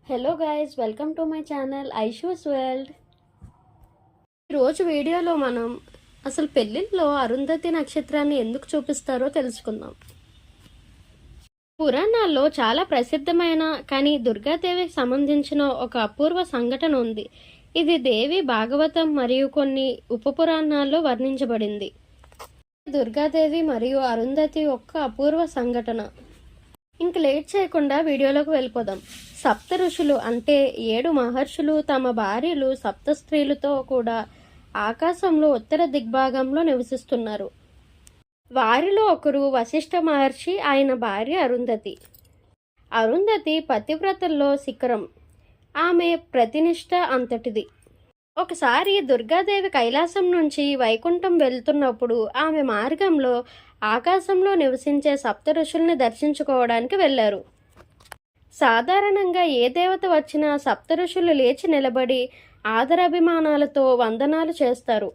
Hello guys, welcome to my channel Aishu's world. ఈరోజు వీడియోలో మనం అసలు పెళ్ళిళ్ళలో అరుంధతి నక్షత్రాన్ని ఎందుకు చూపిస్తారో తెలుసుకుందాం. పురాణాల్లో చాలా ప్రసిద్ధమైన కానీ దుర్గాదేవికి సంబంధించిన ఒక అపూర్వ సంఘటన ఉంది. ఇది దేవి భాగవతం మరియు కొన్ని ఉపపురాణాల్లో వర్ణించబడింది. దుర్గాదేవి మరియు అరుంధతి యొక్క అపూర్వ సంఘటన. ఇంక లేట్ చేయకుండా వీడియోలోకి వెళ్ళిపోదాం. సప్త ఋషులు అంటే 7 మహర్షులు తమ భార్యలు సప్త స్త్రీలతో కూడా ఆకాశంలో ఉత్తర దిగ్భాగంలో నివసిస్తున్నారు. వారిలో ఒకరు వశిష్ఠ మహర్షి, ఆయన భార్య అరుంధతి. అరుంధతి పతివ్రతల్లో శిఖరం. ఆమె ప్రతినిష్ట అంతటిది. ఒకసారి దుర్గాదేవి కైలాసం నుంచి వైకుంఠం వెళ్తున్నప్పుడు ఆమె మార్గంలో ఆకాశంలో నివసించే సప్త ఋషుల్ని దర్శించుకోవడానికి వెళ్ళారు. సాధారణంగా ఏ దేవత వచ్చినా సప్త ఋషులు లేచి నిలబడి ఆదరాభిమానాలతో వందనాలు చేస్తారు.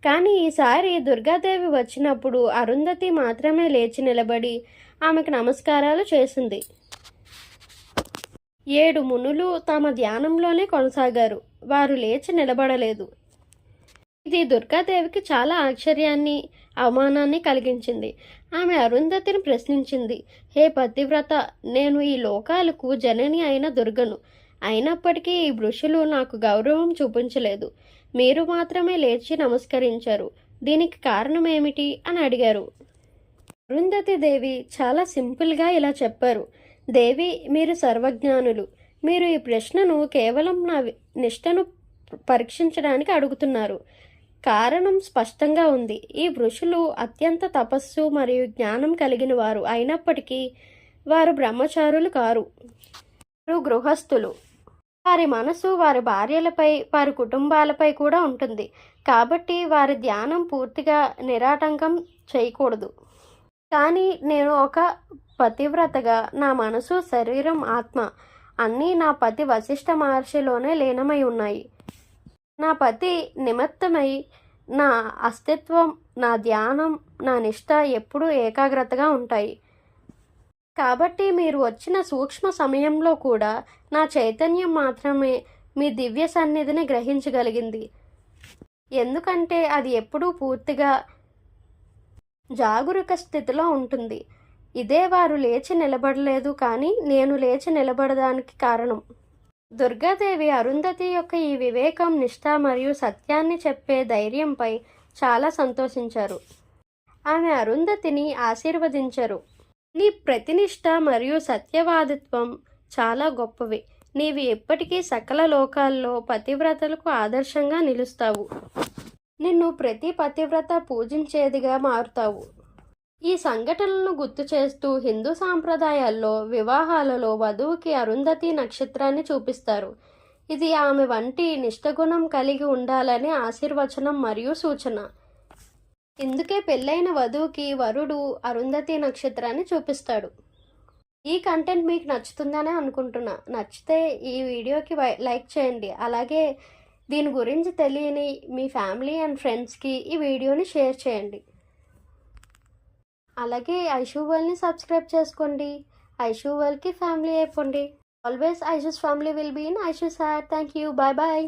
కానీ ఈసారి దుర్గాదేవి వచ్చినప్పుడు అరుంధతి మాత్రమే లేచి నిలబడి ఆమెకు నమస్కారాలు చేసింది. 7 మునులు తమ ధ్యానంలోనే కొనసాగారు. వారు లేచి నిలబడలేదు. ఇది దుర్గాదేవికి చాలా ఆశ్చర్యాన్ని, అవమానాన్ని కలిగించింది. ఆమె అరుంధతిని ప్రశ్నించింది, హే పతివ్రత, నేను ఈ లోకాలకు జనని అయిన దుర్గను. అయినప్పటికీ ఈ ఋషులు నాకు గౌరవం చూపించలేదు. మీరు మాత్రమే లేచి నమస్కరించారు. దీనికి కారణం ఏమిటి అని అడిగారు. అరుంధతి దేవి చాలా సింపుల్గా ఇలా చెప్పారు, దేవి, మీరు సర్వజ్ఞానులు. మీరు ఈ ప్రశ్నను కేవలం నా నిష్టను పరీక్షించడానికి అడుగుతున్నారు. కారణం స్పష్టంగా ఉంది. ఈ ఋషులు అత్యంత తపస్సు మరియు జ్ఞానం కలిగిన వారు అయినప్పటికీ వారు బ్రహ్మచారులు కారు. వారు గృహస్థులు. వారి మనసు వారి భార్యలపై, వారి కుటుంబాలపై కూడా ఉంటుంది. కాబట్టి వారి ధ్యానం పూర్తిగా నిరాటంకం చేయకూడదు. కానీ నేను ఒక పతివ్రతగా నా మనసు, శరీరం, ఆత్మ అన్నీ నా పతి వశిష్ఠ మహర్షిలోనే లీనమై ఉన్నాయి. నా పతి నిమిత్తమై నా అస్తిత్వం, నా ధ్యానం, నా నిష్ఠ ఎప్పుడూ ఏకాగ్రతగా ఉంటాయి. కాబట్టి మీరు వచ్చిన సూక్ష్మ సమయంలో కూడా నా చైతన్యం మాత్రమే మీ దివ్య సన్నిధిని గ్రహించగలిగింది. ఎందుకంటే అది ఎప్పుడూ పూర్తిగా జాగరూక స్థితిలో ఉంటుంది. ఇదే వారు లేచి నిలబడలేదు, కానీ నేను లేచి నిలబడడానికి కారణం. దుర్గాదేవి అరుంధతి యొక్క ఈ వివేకం, నిష్ఠ మరియు సత్యాన్ని చెప్పే ధైర్యంపై చాలా సంతోషించారు. ఆమె అరుంధతిని ఆశీర్వదించారు. నీ ప్రతినిష్ఠ మరియు సత్యవాదిత్వం చాలా గొప్పవి. నీవు ఎప్పటికీ సకల లోకాల్లో పతివ్రతలకు ఆదర్శంగా నిలుస్తావు. నిన్ను ప్రతి పతివ్రత పూజించేదిగా మారుతావు. ఈ సంఘటనలను గుర్తు చేస్తూ హిందూ సాంప్రదాయాల్లో వివాహాలలో వధువుకి అరుంధతి నక్షత్రాన్ని చూపిస్తారు. ఇది ఆమె వంటి నిష్ఠగుణం కలిగి ఉండాలనే ఆశీర్వచనం మరియు సూచన. ఇందుకే పెళ్ళైన వధువుకి వరుడు అరుంధతి నక్షత్రాన్ని చూపిస్తాడు. ఈ కంటెంట్ మీకు నచ్చుతుందనే అనుకుంటున్నా. నచ్చితే ఈ వీడియోకి లైక్ చేయండి. అలాగే దీని గురించి తెలియని మీ ఫ్యామిలీ అండ్ ఫ్రెండ్స్కి ఈ వీడియోని షేర్ చేయండి. అలాగే ఐషూ వరల్డ్ని సబ్స్క్రైబ్ చేసుకోండి. ఐషూ వరల్డ్కి ఫ్యామిలీ అయిపోండి. Always Aishu's family will be in Aishu's heart. Thank you. Bye bye.